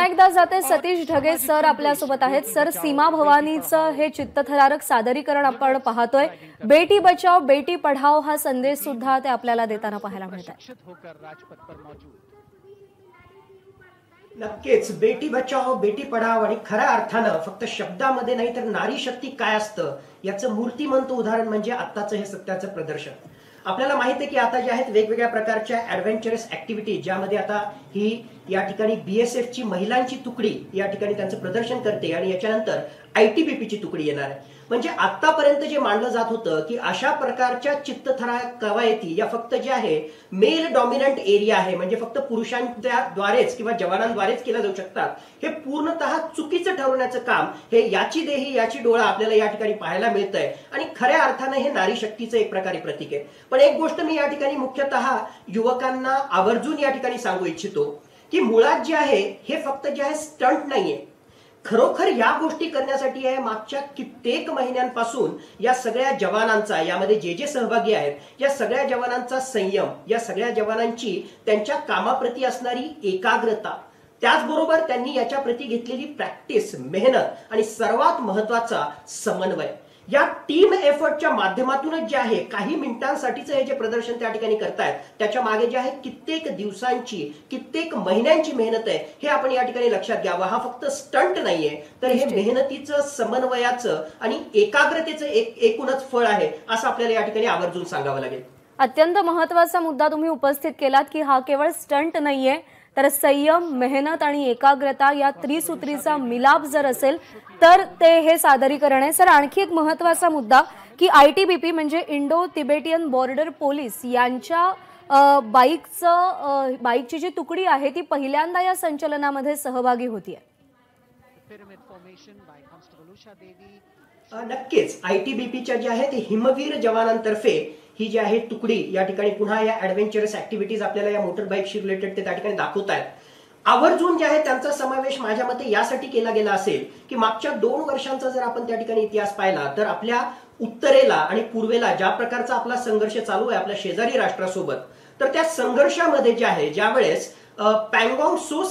एकदा जाते सतीश ढगे सर आपल्यासोबत आहेत। सर, सीमा भवानीचं हे चित्तथरारक सादरीकरण आपण पाहतोय। बेटी बचाओ बेटी पढाओ हा संदेश सुद्धा ते आपल्याला देताना पाहायला मिळतात। नक्कीच बेटी बचाओ बेटी पढाओ आणि खऱ्या अर्थानं फक्त शब्दामध्ये नाही तर नारी शक्ती काय असतं याचं मूर्तिमंत उदाहरण म्हणजे आत्ताचं हे सत्याचं प्रदर्शन। आपल्याला माहिती आहे की आता जे आहेत वेगवेगळ्या प्रकारच्या ॲडव्हेंचरस ॲक्टिव्हिटी ज्यामध्ये आता ही या ठिकाणी BSF ची महिलांची तुकडी या ठिकाणी त्यांचं प्रदर्शन करते आणि याच्यानंतर ITBP ची तुकडी येणार आहे। म्हणजे आतापर्यंत जे मानलं जात होतं की अशा प्रकारच्या चित्तथरारक कवायती या फक्त जे आहे मेल डॉमिनंट एरिया आहे, म्हणजे फक्त पुरुषांद्वारेच किंवा जवानांद्वारेच केल्या जाऊ शकतात, हे पूर्णतः चुकीचं ठरवण्याचं काम हे याची देही याची डोळा आपल्याला या ठिकाणी पाहायला मिळतंय आणि खऱ्या अर्थाने हे नारी शक्तीचं एक प्रकारे प्रतीक आहे। पण एक गोष्ट मी या ठिकाणी मुख्यतः युवकांना आवर्जून या ठिकाणी सांगू इच्छितो की मुळात जे आहे हे फक्त जे आहे स्टंट नाहीये, खरोखर या गोष्टी करण्यासाठी आहे मागच्या कित्येक महिन्यांपासून या सगळ्या जवानांचा, यामध्ये जे जे सहभागी आहेत या सगळ्या जवानांचा संयम, या सगळ्या जवानांची त्यांच्या कामाप्रती असणारी एकाग्रता, त्याचबरोबर त्यांनी याच्या प्रती घेतलेली प्रॅक्टिस, मेहनत आणि सर्वात महत्वाचा समन्वय, या टीम एफर्टच्या माध्यमातूनच जे आहे काही मिनिटांसाठीचं हे जे प्रदर्शन त्या ठिकाणी करतायत त्याच्या मागे जे आहे कित्येक दिवसांची कित्येक महिन्यांची मेहनत आहे हे आपण या ठिकाणी लक्षात घ्यावं। हा फक्त स्टंट नाहीये तर हे मेहनतीचं, समन्वयाचं आणि एकाग्रतेचं एकूणच फळ आहे असं आपल्याला या ठिकाणी आवर्जून सांगावं लागेल। अत्यंत महत्त्वाचा मुद्दा तुम्ही उपस्थित केलात की हा केवळ स्टंट नाहीये तर संयम, मेहनत आणि एकाग्रता या त्रिसूत्रीचा मिलाप जर असेल तर ते हे सादरीकरण आहे। सर, आणखी एक महत्त्वाचा मुद्दा की ITBP म्हणजे इंडो तिबेटियन बॉर्डर पोलीस यांच्या बाईकची जी तुकडी आहे ती पहिल्यांदा या संचलनामध्ये सहभागी होतीये। नक्कीच ITBPच्या जे आहेत हिमवीर जवानांतर्फे ही जी आहे तुकडी या ठिकाणी पुन्हा या ॲडव्हेंचरस ॲक्टिव्हिटीज आपल्याला या मोटर बाईकशी रिलेटेड ते त्या ठिकाणी दाखवत आहेत। आवर्जून जे आहे त्यांचा समावेश माझ्या मते यासाठी केला गेला असेल की मागच्या 2 वर्षांचा जर आपण त्या ठिकाणी इतिहास पाहिला तर आपल्या उत्तरेला आणि पूर्वेला ज्या प्रकारचा आपला संघर्ष चालू आहे आपल्या शेजारी राष्ट्रासोबत, तर त्या संघर्षामध्ये जे आहे ज्यावेळेस पँगॉंग सो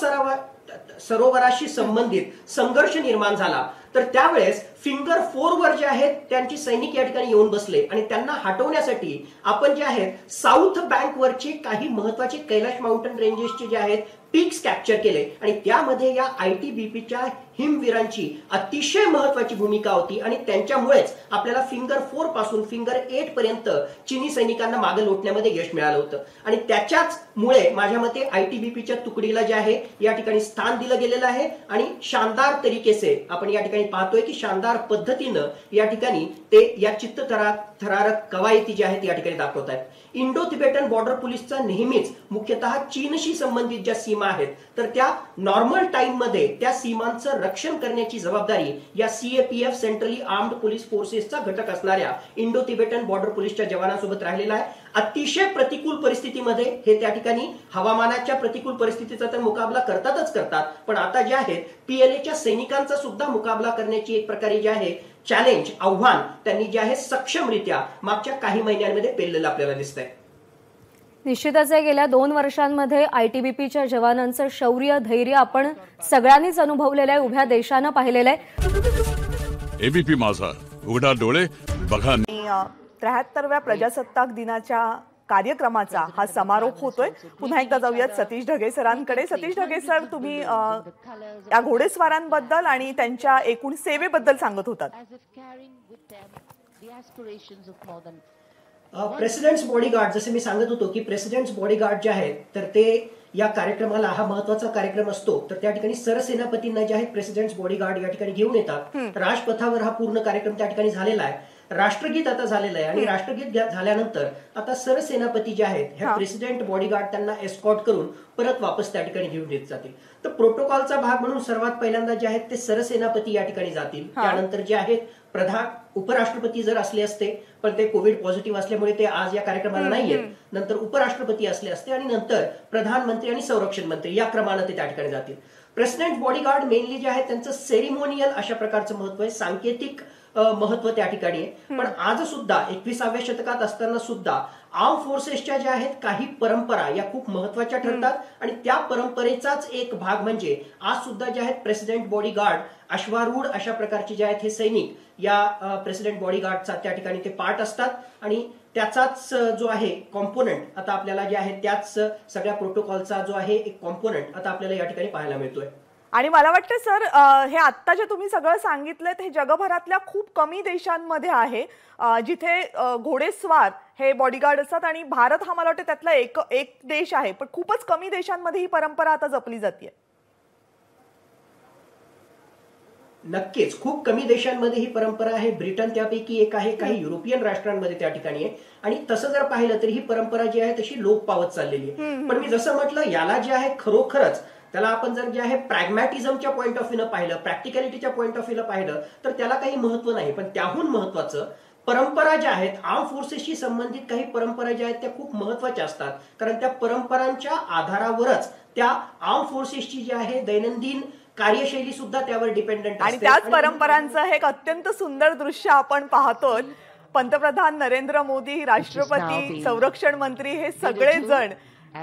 सरोवराशी संबंधित संघर्ष निर्माण झाला तर त्यावेळेस फिंगर 4 वर जे आहेत त्यांची सैनिक या ठिकाणी येऊन बसले आणि त्यांना हटवण्यासाठी आपण जे आहेत साऊथ बँक वरचे काही महत्वाचे कैलाश माउंटन रेंजेसचे जे आहेत पीक्स कॅप्चर केले आणि त्यामध्ये या ITBPच्या हिमवीरांची अतिशय महत्वाची भूमिका होती आणि त्यांच्यामुळेच आपल्याला फिंगर 4 पासून फिंगर 8 पर्यंत चीनी सैनिकांना मागे लोटण्यामध्ये यश मिळालं होतं आणि त्याच्याच मुळे माझ्या मते ITBPच्या तुकडीला जे आहे या ठिकाणी स्थान दिलं गेलेलं आहे आणि शानदार तरीकेसे आपण या ठिकाणी पाहतोय की शानदार पद्धतीनं या ठिकाणी ते या चित्तथरारक कवायती जे आहेत या ठिकाणी दाखवत आहेत। इंडो तिबेटन बॉर्डर पोलीसचा नेहमीच मुख्यतः चीनशी संबंधित ज्या सीमा आहेत तर त्या नॉर्मल टाइम मध्ये त्या सीमांचं रक्षण करण्याची जबाबदारी या CAPF सेंट्रली आर्म्ड पोलीस फोर्सेसचा घटक असणाऱ्या इंडो तिबेटन बॉर्डर पोलीसच्या जवानांसोबत राहिलेला आहे। अतिशय प्रतिकूल परिस्थितीमध्ये हे त्या ठिकाणी हवामानाच्या प्रतिकूल परिस्थितीचा तर मुकाबला करतात, पण आता जे आहे PLAच्या सैनिकांचा सुद्धा मुकाबला करण्याची एक प्रकारे जे आहे चॅलेंज, आव्हान त्यांनी जे आहे सक्षमरित्या मागच्या काही महिन्यांमध्ये पेललेलं आपल्याला दिसतंय। निश्चितच आहे, गेल्या 2 वर्षांमध्ये ITBPच्या जवानांचं शौर्य, धैर्य आपण सगळ्यांनीच अनुभवलेलं आहे, उभ्या देशानं पाहिलेलं आहे। ABP माझा, उघडा डोळे बघा। 73व्या प्रजासत्ताक दिनाच्या कार्यक्रमाचा हा समारोप होतोय। पुन्हा एकदा जाऊयात सतीश ढगे सरांकडे। सतीश ढगे सर, तुम्ही या घोडेस्वारांबद्दल आणि त्यांच्या एकूण सेवेबद्दल सांगत होतात। प्रेसिडेंट्स बॉडीगार्ड, जसे मी सांगत होतो की प्रेसिडेंट्स बॉडीगार्ड जे आहेत तर ते या कार्यक्रमाला, हा महत्वाचा कार्यक्रम असतो तर त्या ठिकाणी सरसेनापतींना जे आहेत प्रेसिडेंट्स बॉडीगार्ड या ठिकाणी घेऊन येतात। राजपथावर हा पूर्ण कार्यक्रम त्या ठिकाणी झालेला आहे। राष्ट्रगीत आता झालेलं आहे आणि राष्ट्रगीत झाल्यानंतर आता सरसेनापती जे आहेत ह्या प्रेसिडेंट बॉडीगार्ड त्यांना एस्कॉर्ट करून परत वापस त्या ठिकाणी घेऊन येत जातील। तर प्रोटोकॉलचा भाग म्हणून सर्वात पहिल्यांदा जे आहेत ते सरसेनापती या ठिकाणी जातील। त्यानंतर जे आहेत उपराष्ट्रपती जर असले असते पण ते कोविड पॉझिटिव्ह असल्यामुळे ते आज या कार्यक्रमाला नाहीये, नंतर उपराष्ट्रपती असले असते आणि नंतर प्रधानमंत्री आणि संरक्षण मंत्री या क्रमाने ते त्या ठिकाणी जातील। प्रेसिडेंट बॉडीगार्ड मेनली जे आहे त्यांचं सेरिमोनियल अशा प्रकारचं महत्व आहे, सांकेतिक महत्व त्या ठिकाणी आहे. पण आज सुद्धा 21व्या शतकात असताना सुद्धा आर्म फोर्सेसच्या ज्या आहेत काही परंपरा या खूप महत्वाच्या ठरतात आणि त्या परंपरेचाच एक भाग म्हणजे आज सुद्धा जे आहेत प्रेसिडेंट बॉडीगार्ड, अश्वारूढ अशा प्रकारचे जे आहेत हे सैनिक या प्रेसिडेंट बॉडीगार्डचा त्या ठिकाणी ते पार्ट असतात आणि त्याचाच जो आहे कॉम्पोनंट आता आपल्याला जे आहे त्याच सगळ्या प्रोटोकॉलचा जो आहे एक कॉम्पोनंट आता आपल्याला या ठिकाणी पाहायला मिळतोय. आणि मला वाटतं सर हे आत्ता जे तुम्ही सगळं सांगितलं हे जगभरातल्या खूप कमी देशांमध्ये आहे जिथे घोडेस्वार हे बॉडीगार्ड असतात आणि भारत हा मला वाटतं त्यातला एक देश आहे. पण खूपच कमी देशांमध्ये ही परंपरा आता जपली जाते. नक्कीच खूप कमी देशांमध्ये ही परंपरा आहे. ब्रिटन त्यापैकी एक आहे, काही युरोपियन राष्ट्रांमध्ये त्या ठिकाणी आहे आणि तसं जर पाहिलं तर ही परंपरा जी आहे तशी लोप पावत चाललेली आहे. पण मी जसं म्हटलं याला जे आहे खरोखरच त्याला आपण जर जे आहे प्रॅग्मॅटिझमच्या पॉईंट ऑफ व्ह्यूनं पाहिलं, प्रॅक्टिकॅलिटीच्या पॉईंट ऑफ व्ह्यूला पाहिलं तर त्याला काही महत्व नाही. पण त्याहून महत्वाचं परंपरा ज्या आहेत आर्म फोर्सेसशी संबंधित काही परंपरा ज्या आहेत त्या खूप महत्वाच्या असतात. कारण त्या परंपरांच्या आधारावरच त्या आर्म फोर्सेसची जी आहे दैनंदिन कार्यशैली सुद्धा त्यावर डिपेंडंट आणि त्याच परंपरांचं हे एक अत्यंत सुंदर दृश्य आपण पाहतोय. पंतप्रधान नरेंद्र मोदी, राष्ट्रपती, संरक्षण मंत्री हे सगळे जण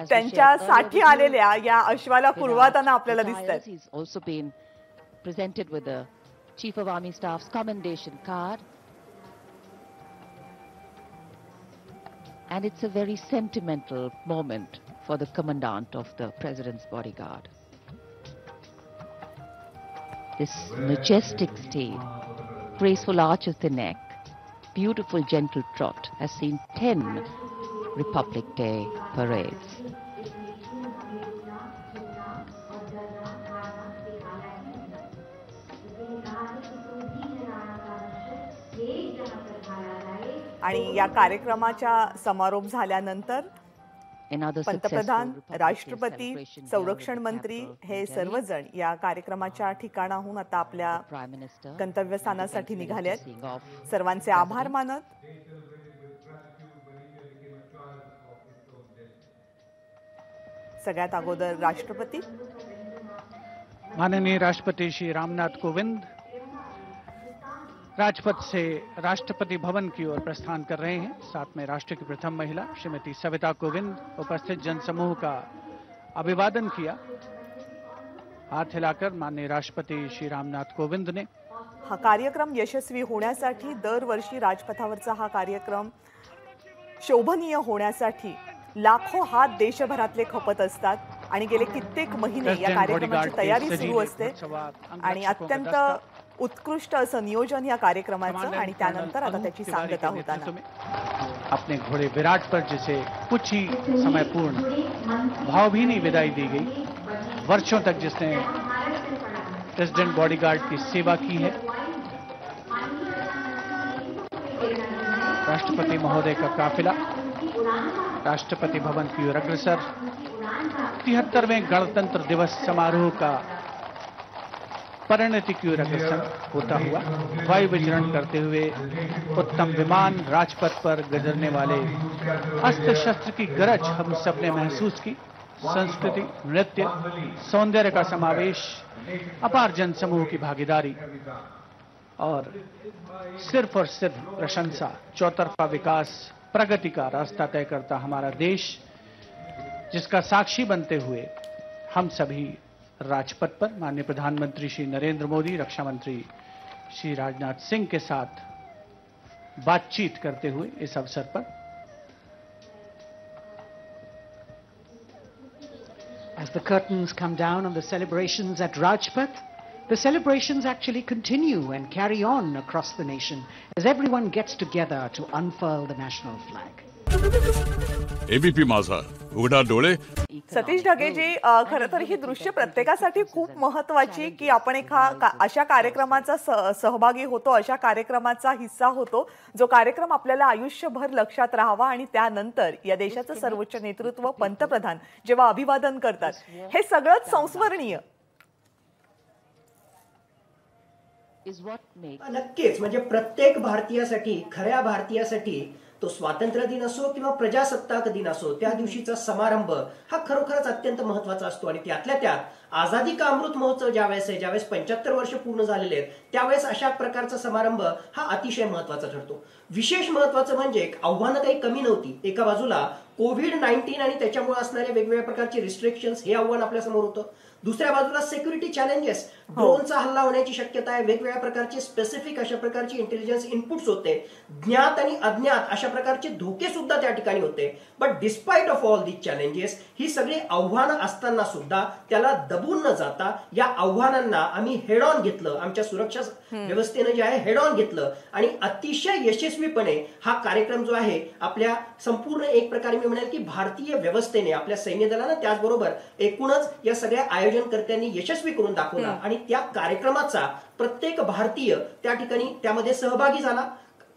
त्यांच्या साठी आलेल्या या अश्वाला कुरवाताना आपल्याला दिसतात. presented with the Chief of Army Staff's commendation card, and it's a very sentimental moment for the commandant of the President's bodyguard. This majestic steed, graceful arch of the neck, beautiful gentle trot has seen 10 Republic Day parades. आणि या कार्यक्रमाच्या समारोप झाल्यानंतर पंतप्रधान, राष्ट्रपती, संरक्षण मंत्री हे सर्वजण या कार्यक्रमाच्या ठिकाणाहून आता आपल्या गंतव्यस्थानासाठी निघाले आहेत. सर्वांचे आभार मानत सगळ्यात अगोदर राष्ट्रपती. माननीय राष्ट्रपति श्री रामनाथ कोविंद राजपथ से राष्ट्रपति भवन की ओर प्रस्थान कर रहे हैं. साथ में राष्ट्र की प्रथम महिला श्रीमती सविता कोविंद उपस्थित जनसमूह का अभिवादन किया. हाथ हिलाकर माननीय राष्ट्रपति श्री रामनाथ कोविंद ने हा कार्यक्रम यशस्वी होण्यासाठी दरवर्षी राजपथावरचा हा कार्यक्रम शोभनीय होण्यासाठी लाखो हात देशभरातले खपत असतात आणि गेले कित्येक महिने या कार्यक्रमाची तयारी सुरू असते आणि अत्यंत उत्कृष्ट असं नियोजन या कार्यक्रमाचं आणि त्यानंतर आता त्याची सांगता होताना अपने घोड़े विराट पर जिसे कुछ ही समय पूर्ण भावभीनी विदाई दी गई, वर्षों तक जिसने प्रेसिडेंट बॉडीगार्ड की सेवा की है, राष्ट्रपति महोदय का काफिला राष्ट्रपति भवन की ओर अग्रसर 73वें गणतंत्र दिवस समारोह का परिणति की ओर अग्रसर होता हुआ वायु विचरण करते हुए उत्तम विमान राजपथ पर गुजरने वाले अस्त्र शस्त्र की गरज हम सबने महसूस की. संस्कृति, नृत्य, सौंदर्य का समावेश, अपार जनसमूह की भागीदारी और सिर्फ और सिर्फ प्रशंसा, चौतरफा विकास, प्रगति का रास्ता तय करता हमारा देश, जिसका साक्षी बनते हुए हम सभी राजपथ पर माननीय प्रधानमंत्री श्री नरेंद्र मोदी, रक्षा मंत्री श्री राजनाथ सिंह के साथ बातचीत करते हुए इस अवसर पर As the curtains come down on the celebrations at Rajpath, the celebrations actually continue and carry on across the nation as everyone gets together to unfurl the national flag. ABP माझा, उघडा डोळे. सतीश ढगेजी, खरं तर ही दृश्य प्रत्येकासाठी खूप महत्वाची की आपण अशा कार्यक्रमाचा सहभागी होतो, अशा कार्यक्रमाचा हिस्सा होतो जो कार्यक्रम आपल्याला आयुष्यभर लक्षात राहावा आणि त्यानंतर या देशाचं सर्वोच्च नेतृत्व पंतप्रधान जेव्हा अभिवादन करतात हे सगळंच संस्मरणीय. नक्कीच, म्हणजे प्रत्येक भारतीयासाठी, खऱ्या भारतीयासाठी तो स्वातंत्र्य दिन असो किंवा प्रजासत्ताक दिन असो, त्या दिवशीचा समारंभ हा खरोखरच अत्यंत महत्वाचा असतो. आणि त्यातल्या त्यात आझादी का अमृत महोत्सव ज्यावेळेस आहे, ज्यावेळेस 75 वर्ष पूर्ण झालेले आहेत, त्यावेळेस अशा प्रकारचा समारंभ हा अतिशय महत्वाचा ठरतो. विशेष महत्वाचं म्हणजे आव्हानं काही कमी नव्हती. एका बाजूला कोविड-19 आणि त्याच्यामुळे असणारे वेगवेगळ्या प्रकारचे रिस्ट्रिक्शन्स हे आव्हान आपल्या समोर होतं. दुसऱ्या बाजूला सिक्युरिटी चॅलेंजेस, ड्रोनचा हल्ला होण्याची शक्यता आहे, वेगवेगळ्या प्रकारचे स्पेसिफिक अशा प्रकारचे इंटेलिजन्स इनपुट्स होते, ज्ञात आणि अज्ञात अशा प्रकारचे धोके सुद्धा त्या ठिकाणी होते. But despite of all these challenges, ही सगळी आव्हानं असताना सुद्धा त्याला दबून न जाता या आव्हानांना आम्ही हेड ऑन घेतलं. आमच्या सुरक्षा व्यवस्थेनं जे आहे हेड ऑन घेतलं आणि अतिशय यशस्वीपणे हा कार्यक्रम जो आहे आपल्या संपूर्ण एक प्रकारे मी म्हणेल की भारतीय व्यवस्थेने, आपल्या सैन्य दलानं, त्याचबरोबर एकूणच या सगळ्या आयोजनकर्त्यांनी यशस्वी करून दाखवला. आणि त्या कार्यक्रमाचा प्रत्येक भारतीय त्या ठिकाणी त्यामध्ये सहभागी झाला.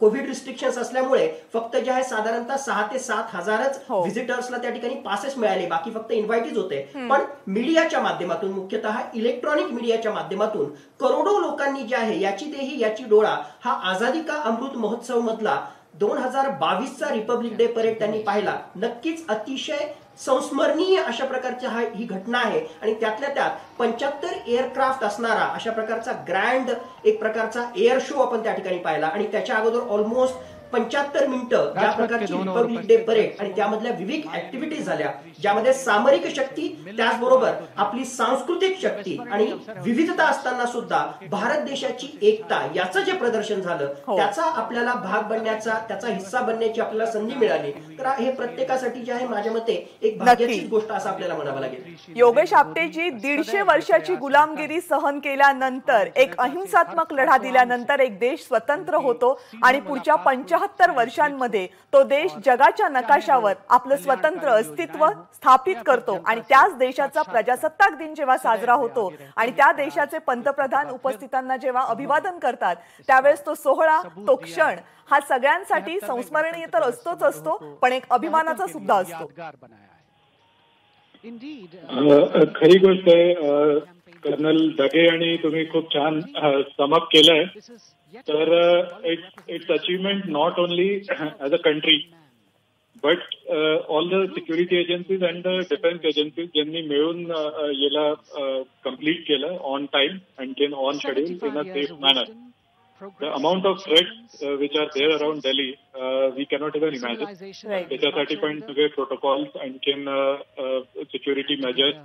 कोविड रिस्ट्रिक्शन्स असल्यामुळे फक्त जे आहे साधारणतः 6,000 ते 7,000च व्हिजिटर्सला त्या ठिकाणी पासेस मिळाले, बाकी फक्त इन्व्हायटीज होते. पण मीडियाच्या माध्यमातून, मुख्यतः इलेक्ट्रॉनिक मीडियाच्या माध्यमातून करोडो लोकांनी जे आहे याची देही याची डोळा हा आझादी का अमृत महोत्सव मधला 2022चा रिपब्लिक डे परेड त्यांनी पाहिला. नक्कीच अतिशय संस्मरणीय अशा प्रकारची ही घटना आहे. आणि त्यातल्या त्यात 75 एअरक्राफ्ट असणारा अशा प्रकारचा ग्रँड एक प्रकारचा एअर शो आपण त्या ठिकाणी पाहिला. आणि त्याच्या अगोदर ऑलमोस्ट 75 मिनिटं ज्या प्रकारची रिपब्लिक डे परेड आणि त्यामधल्या विविध ऍक्टिव्हिटीज झाल्या, ज्यामध्ये सामरिक शक्ती त्याचबरोबर आपली सांस्कृतिक शक्ती आणि विविधता असताना सुद्धा भारत देशाची एकता याचं जे प्रदर्शन झालं, त्याचा आपल्याला भाग बनण्याचा, त्याचा हिस्सा बनण्याची आपल्याला संधी मिळाली. तर हे प्रत्येकासाठी जे आहे माझ्या मते एक भाग्याची गोष्ट असं आपल्याला म्हणावं लागेल. योगेश आपटेजी, 150 वर्षाची गुलामगिरी सहन केल्यानंतर, एक अहिंसात्मक लढा दिल्यानंतर एक देश स्वतंत्र होतो आणि पुढच्या 75 वर्षांमध्ये तो देश जगाच्या नकाशावर आपलं स्वतंत्र अस्तित्व स्थापित करतो. आणि त्याच देशाचा प्रजासत्ताक दिन जेव्हा साजरा होतो आणि त्या देशाचे पंतप्रधान उपस्थितांना जेव्हा अभिवादन करतात, त्यावेळेस तो सोहळा, तो क्षण हा सगळ्यांसाठी संस्मरणीय तर असतोच असतो, पण एक अभिमानाचा सुद्धा असतो. खरी गोष्ट आहे कर्नल ढगे, आणि तुम्ही खूप छान समअप केलंय. तर it's achievement not only as a country but all the security agencies and the defence agencies ज्यांनी मिळून याला कम्प्लीट केलं on time and on schedule in a safe manner. The amount of threats which are there around Delhi, we cannot even imagine. त्याच्यासाठी पण सगळे protocols आणखीन security measures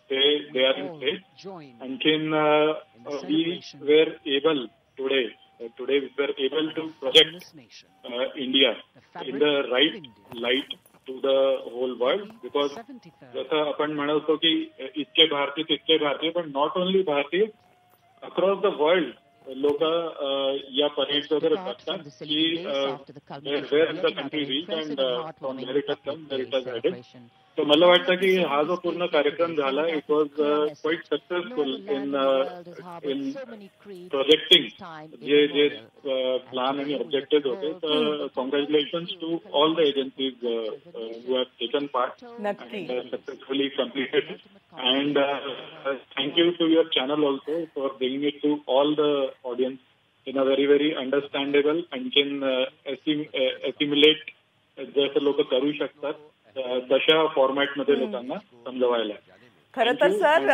they are in place. आणखीन we were able today we were able to project India in the right light to the whole world, because जसं आपण म्हणतो की इतके भारतीय तितके भारतीय, पण नॉट ओनली भारतीय, अक्रॉस द वर्ल्ड लोक या परेड वगैरे बघतात की where the country reach and from where it has come, where it has headed. तर मला वाटतं की हा जो पूर्ण कार्यक्रम झाला, it was quite successful in projecting जे प्लॅन आणि ऑब्जेक्टिव्ह होते. तर congratulations to all the agencies who have taken part and successfully completed. And thank you to your channel also for bringing it to all the audience in a very, very understandable and can assimilate जसं लोक करू शकतात तशा फॉर्मॅटमध्ये लोकांना समजवायला. खरं तर सर,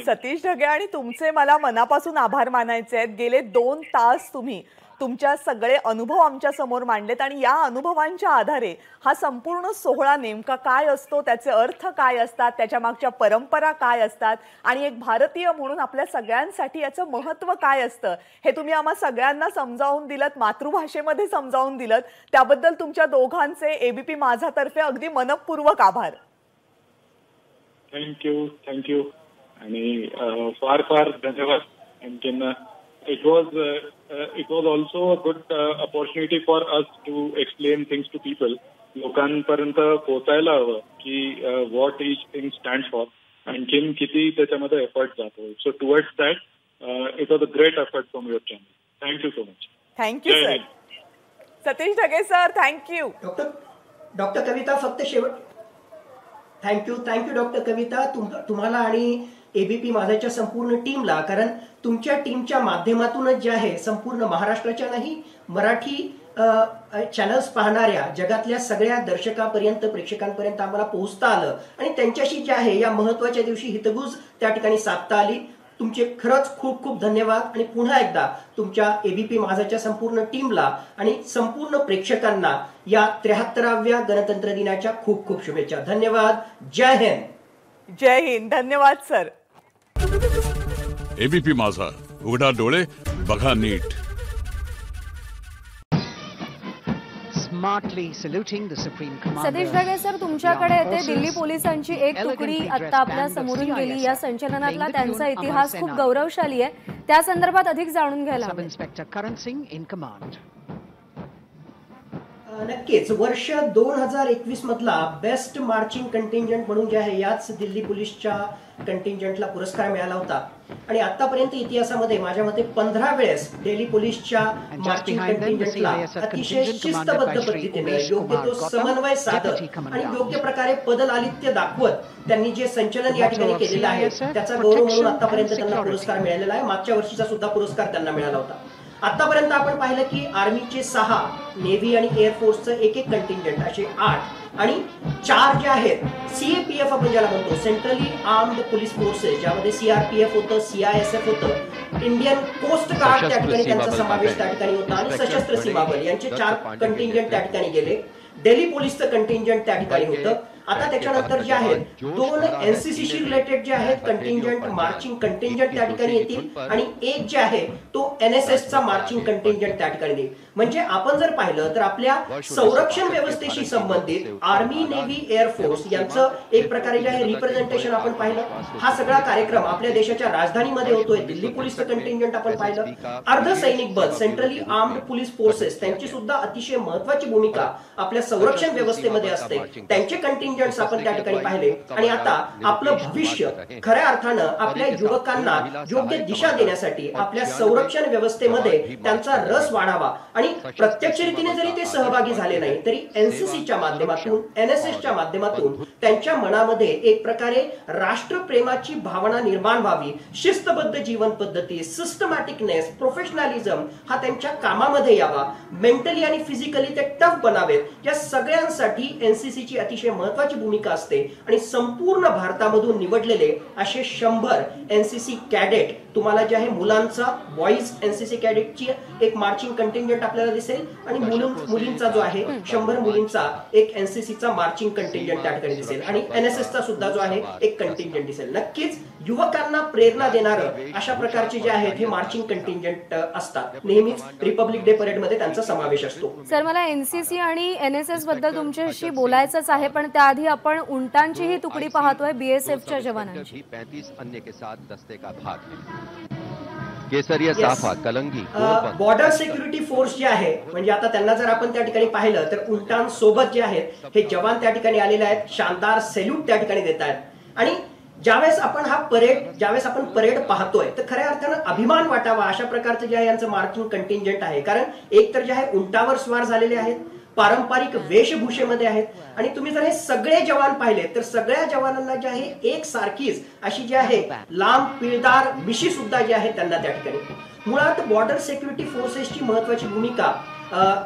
सतीश ढगे आणि तुमचे मला मनापासून आभार मानायचे आहेत. गेले 2 तास तुम्ही तुमच्या सगळे अनुभव आमच्या समोर मांडलेत आणि या अनुभवांच्या आधारे हा संपूर्ण सोहळा नेमका काय असतो, त्याचे अर्थ काय असतात, त्याच्या मागच्या परंपरा काय असतात आणि एक भारतीय म्हणून आपल्या सगळ्यांसाठी याचं महत्त्व काय असतं, हे तुम्ही आम्हा सगळ्यांना समजावून दिलत, मातृभाषेमध्ये समजावून दिलत. त्याबद्दल तुमच्या दोघांचे एबीपी माझातर्फे अगदी मनपूर्वक आभार. थँक्यू आणि फार फार धन्यवाद. आणखीन it was also a good opportunity for us to explain things to people. लोकांपर्यंत पोहोचायला हवं की what each thing stands for, आणखीन किती त्याच्यामध्ये एफर्ट जातो. So towards that it was a great effort from your channel. Thank you so much. Thank you sir. Satish Dhage sir, thank you. Doctor Kavita, फक्त शेवट थँक्यू डॉक्टर कविता, तुम्हाला आणि एबीपी माझाच्या संपूर्ण टीमला, कारण तुमच्या टीमच्या माध्यमातूनच जे आहे संपूर्ण महाराष्ट्राच्या नाही, मराठी चॅनल्स पाहणाऱ्या जगातल्या सगळ्या दर्शकापर्यंत प्रेक्षकांपर्यंत आम्हाला पोहोचता आलं आणि त्यांच्याशी जे आहे या महत्वाच्या दिवशी हितगुज त्या ठिकाणी साधता आली. तुमचे खरंच खूप खूप धन्यवाद आणि पुन्हा एकदा तुमच्या एबीपी माझाच्या संपूर्ण टीमला आणि संपूर्ण प्रेक्षकांना या 73व्या गणतंत्र दिनाच्या खूप खूप शुभेच्छा. धन्यवाद. जय हिंद. जय हिंद. धन्यवाद सर. एबीपी माझा, उघडा डोळे बघा नीट. Smartly saluting the Supreme Commander. Satish Dhage sir, तुमच्याकडे येते. दिल्ली पोलिसांची एक तुकडी आता आपल्या समोरून गेली. या संचलनातला त्यांचा इतिहास खूप गौरवशाली आहे. त्या संदर्भात अधिक जाणून घ्यायला Sub Inspector Karan Singh in command. नक्कीच वर्ष 2021 मधला बेस्ट मार्चिंग कंटिंजंट म्हणून जे आहे याच दिल्ली पोलीसच्या कंटिंजंटला पुरस्कार मिळाला होता आणि आतापर्यंत इतिहासामध्ये माझ्या मते 15 वेळेस दिल्ली पोलीसच्या मार्चिंग कंटिंजंटला अतिशय शिस्तबद्ध पद्धतीने योग्य तो समन्वय साधत आणि योग्य प्रकारे पदलालित्य दाखवत त्यांनी जे संचलन या ठिकाणी केलेलं आहे त्याचा गौरव म्हणून आतापर्यंत त्यांना पुरस्कार मिळालेला आहे. मागच्या वर्षीचा सुद्धा पुरस्कार त्यांना मिळाला होता. आतापर्यंत आपण पाहिलं की आर्मीचे 6, नेव्ही आणि एअरफोर्सचं एक कंटिंजंट असे 8 आणि 4 जे आहेत सीएपीएफ आपण ज्याला म्हणतो सेंट्रली आर्म्ड पोलीस फोर्सेस, ज्यामध्ये सीआरपीएफ होतं, सीआयएसएफ होतं, इंडियन कोस्ट गार्ड त्या ठिकाणी त्यांचा समावेश त्या ठिकाणी होता आणि सशस्त्र सीमा बल यांचे 4 कंटिंजंट त्या ठिकाणी गेले. दिल्ली पोलीसचं कंटिंजंट त्या ठिकाणी होतं. आता त्याच्यानंतर जे आहेत 2 एनसीसीशी रिलेटेड जे आहेत कंटिंजंट मार्चिंग कंटिंजंट त्या ठिकाणी येतील आणि एक जे आहे तो एनएसएसचा मार्चिंग कंटिंजंट त्या ठिकाणी येईल. म्हणजे आपण जर पाहिलं तर आपल्या संरक्षण व्यवस्थेशी संबंधित आर्मी, नेव्ही, एअरफोर्स यांचं एक प्रकारे जे आहे रिप्रेझेंटेशन आपण पाहिलं. हा सगळा कार्यक्रम आपल्या देशाच्या राजधानीमध्ये होतोय. दिल्ली पोलीसचं कंटिंजंट आपण पाहिलं. अर्धसैनिक बल सेंट्रली आर्म्ड पोलीस फोर्सेस त्यांची सुद्धा अतिशय महत्वाची भूमिका आपल्या संरक्षण व्यवस्थेमध्ये असते. त्यांचे कंटिंजंट्स आपण त्या ठिकाणी पाहिले आणि आता आपलं भविष्य खऱ्या अर्थानं आपल्या युवकांना योग्य दिशा देण्यासाठी आपल्या संरक्षण व्यवस्थेमध्ये त्यांचा रस वाढावा आणि प्रत्यक्ष रीतीने जरी ते सहभागी झाले नाही तरी एनसीसीच्या माध्यमातून, एनएसएसच्या माध्यमातून त्यांच्या मनामध्ये एक प्रकारे राष्ट्रप्रेमाची भावना निर्माण व्हावी. शिस्तबद्ध जीवन पद्धती, सिस्टमॅटिकनेस, प्रोफेशनलिझम हा त्यांच्या कामामध्ये यावा. मेंटली आणि फिजिकली ते टफ बनावेत. या सगळ्यांसाठी एनसीसीची अतिशय महत्वाची भूमिका असते आणि संपूर्ण भारतामधून निवडलेले असे 100 एनसीसी कॅडेट तुम्हाला जे आहे मुलांचा बॉईज एनसीसी कॅडेटची एक मार्चिंग कंटिंजंट आपल्याला दिसेल आणि मुलींचा जो आहे 100 मुलींचा एक एनसीसीचा मार्चिंग कंटिंजंट त्या ठिकाणी दिसेल आणि एनएसएसचा सुद्धा जो आहे एक कंटिंजंट दिसेल. नक्कीच युवकांना प्रेरणा देणारं अशा प्रकारचे जे आहेत हे मार्चिंग कंटिंजंट असतात. नेहमीच रिपब्लिक डे परेड मध्ये त्यांचा समावेश असतो. सर, मला एनसीसी आणि एनएसएस बद्दल तुमच्याशी बोलायचंच आहे, पण त्याआधी आपण उंटांची ही तुकडी पाहतोय बीएसएफच्या जवानांची. 35 अन्य के साथ दस्ते का भाग है. केसरिया साफा कलंगी बॉर्डर सिक्युरिटी फोर्स जे आहे म्हणजे आता त्यांना जर आपण त्या ठिकाणी पाहिलं तर उंटांसोबत जे आहेत हे जवान त्या ठिकाणी आलेले आहेत. शानदार सॅल्यूट त्या ठिकाणी देत आहेत आणि ज्यावेळेस आपण परेड पाहतोय तर खऱ्या अर्थानं अभिमान वाटावा अशा प्रकारचं जे आहे यांचं मार्चिंग कंटिंजंट आहे. कारण एक तर जे आहे उंटावर स्वार झालेले आहेत, पारंपरिक वेशभूषेमध्ये आहेत आणि तुम्ही जर हे सगळे जवान पाहिले तर सगळ्या जवानांना जे आहे एक सारखीच अशी जी आहे लांब पिळदार मिशी सुद्धा जी आहे त्यांना त्या ठिकाणी. मुळात बॉर्डर सिक्युरिटी फोर्सेसची महत्वाची भूमिका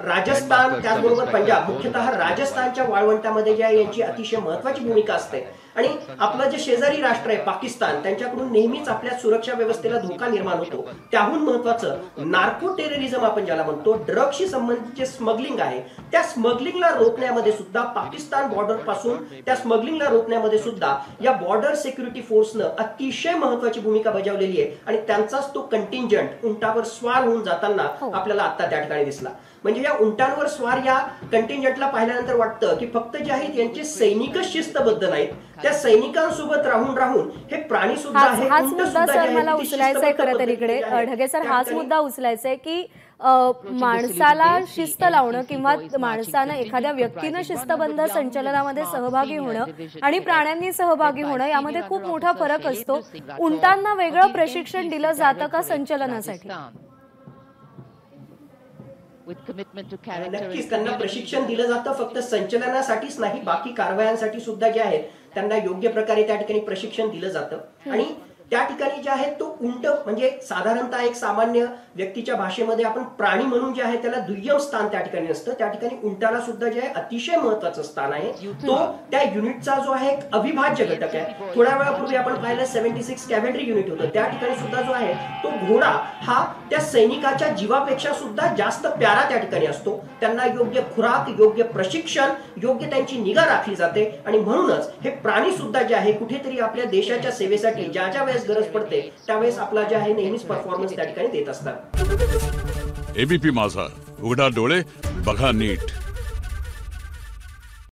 राजस्थान त्याचबरोबर पंजाब, मुख्यतः राजस्थानच्या वाळवंटामध्ये जे आहे यांची अतिशय महत्वाची भूमिका असते आणि आपलं जे शेजारी राष्ट्र आहे पाकिस्तान त्यांच्याकडून नेहमीच आपल्या सुरक्षा व्यवस्थेला धोका निर्माण होतो. त्याहून महत्वाचं नार्को टेररिझम आपण ज्याला म्हणतो, ड्रग्सशी संबंधित जे स्मगलिंग आहे त्या स्मगलिंगला रोखण्यामध्ये सुद्धा पाकिस्तान बॉर्डर पासून त्या स्मगलिंगला रोखण्यामध्ये सुद्धा या बॉर्डर सिक्युरिटी फोर्सनं अतिशय महत्वाची भूमिका बजावलेली आहे आणि त्यांचाच तो कंटिंजंट उंटावर स्वार होऊन जाताना आपल्याला आता त्या ठिकाणी दिसला. म्हणजे या उंटांवर स्वार या कंटिंजंटला पाहिल्यानंतर वाटतं की फक्त जे आहेत यांचे सैनिकच शिस्तबद्ध नाहीत, त्या सैनिकांसोबत राहून हे प्राणी सुद्धा आहे. हाच मुद्दा सर मला उचलायचा आहे खरं तर इकडे. ढगे सर, हाच मुद्दा उचलायचा आहे की माणसाला शिस्त लावणं किंवा माणसानं एखाद्या व्यक्तीनं शिस्तबद्ध संचलनामध्ये सहभागी होणं आणि प्राण्यांनी सहभागी होणं यामध्ये खूप मोठा फरक असतो. उंटांना वेगळं प्रशिक्षण दिलं जातं का संचलनासाठी? नक्कीच त्यांना प्रशिक्षण दिलं जातं. फक्त संचलनासाठीच नाही, बाकी कारवायांसाठी सुद्धा जे आहेत त्यांना योग्य प्रकारे त्या ठिकाणी प्रशिक्षण दिलं जातं आणि त्या ठिकाणी जे आहे तो उंट म्हणजे साधारणतः एक सामान्य व्यक्तीच्या भाषेमध्ये आपण प्राणी म्हणून जे आहे त्याला दुय्यम स्थान त्या ठिकाणी असतं. त्या ठिकाणी उंटाला सुद्धा जे आहे अतिशय महत्वाचं स्थान आहे. तो त्या युनिटचा जो आहे एक अविभाज्य घटक आहे. थोड्या वेळापूर्वी आपण पाहिलं 76 कॅव्हलरी युनिट होतं. त्या ठिकाणी सुद्धा जो आहे तो घोडा हा त्या सैनिकाच्या जीवापेक्षा सुद्धा जास्त प्यारा त्या ठिकाणी असतो. त्यांना योग्य खुराक, योग्य प्रशिक्षण, योग्य त्यांची निगा राखली जाते आणि म्हणूनच हे प्राणी सुद्धा जे आहे कुठेतरी आपल्या देशाच्या सेवेसाठी ज्या ज्या वेळेस गरज पडते त्यावेळेस आपला जे आहे नेहमीच परफॉर्मन्स त्या ठिकाणी देत असतात. एबीपी माझा, उघडा डोळे बघा नीट.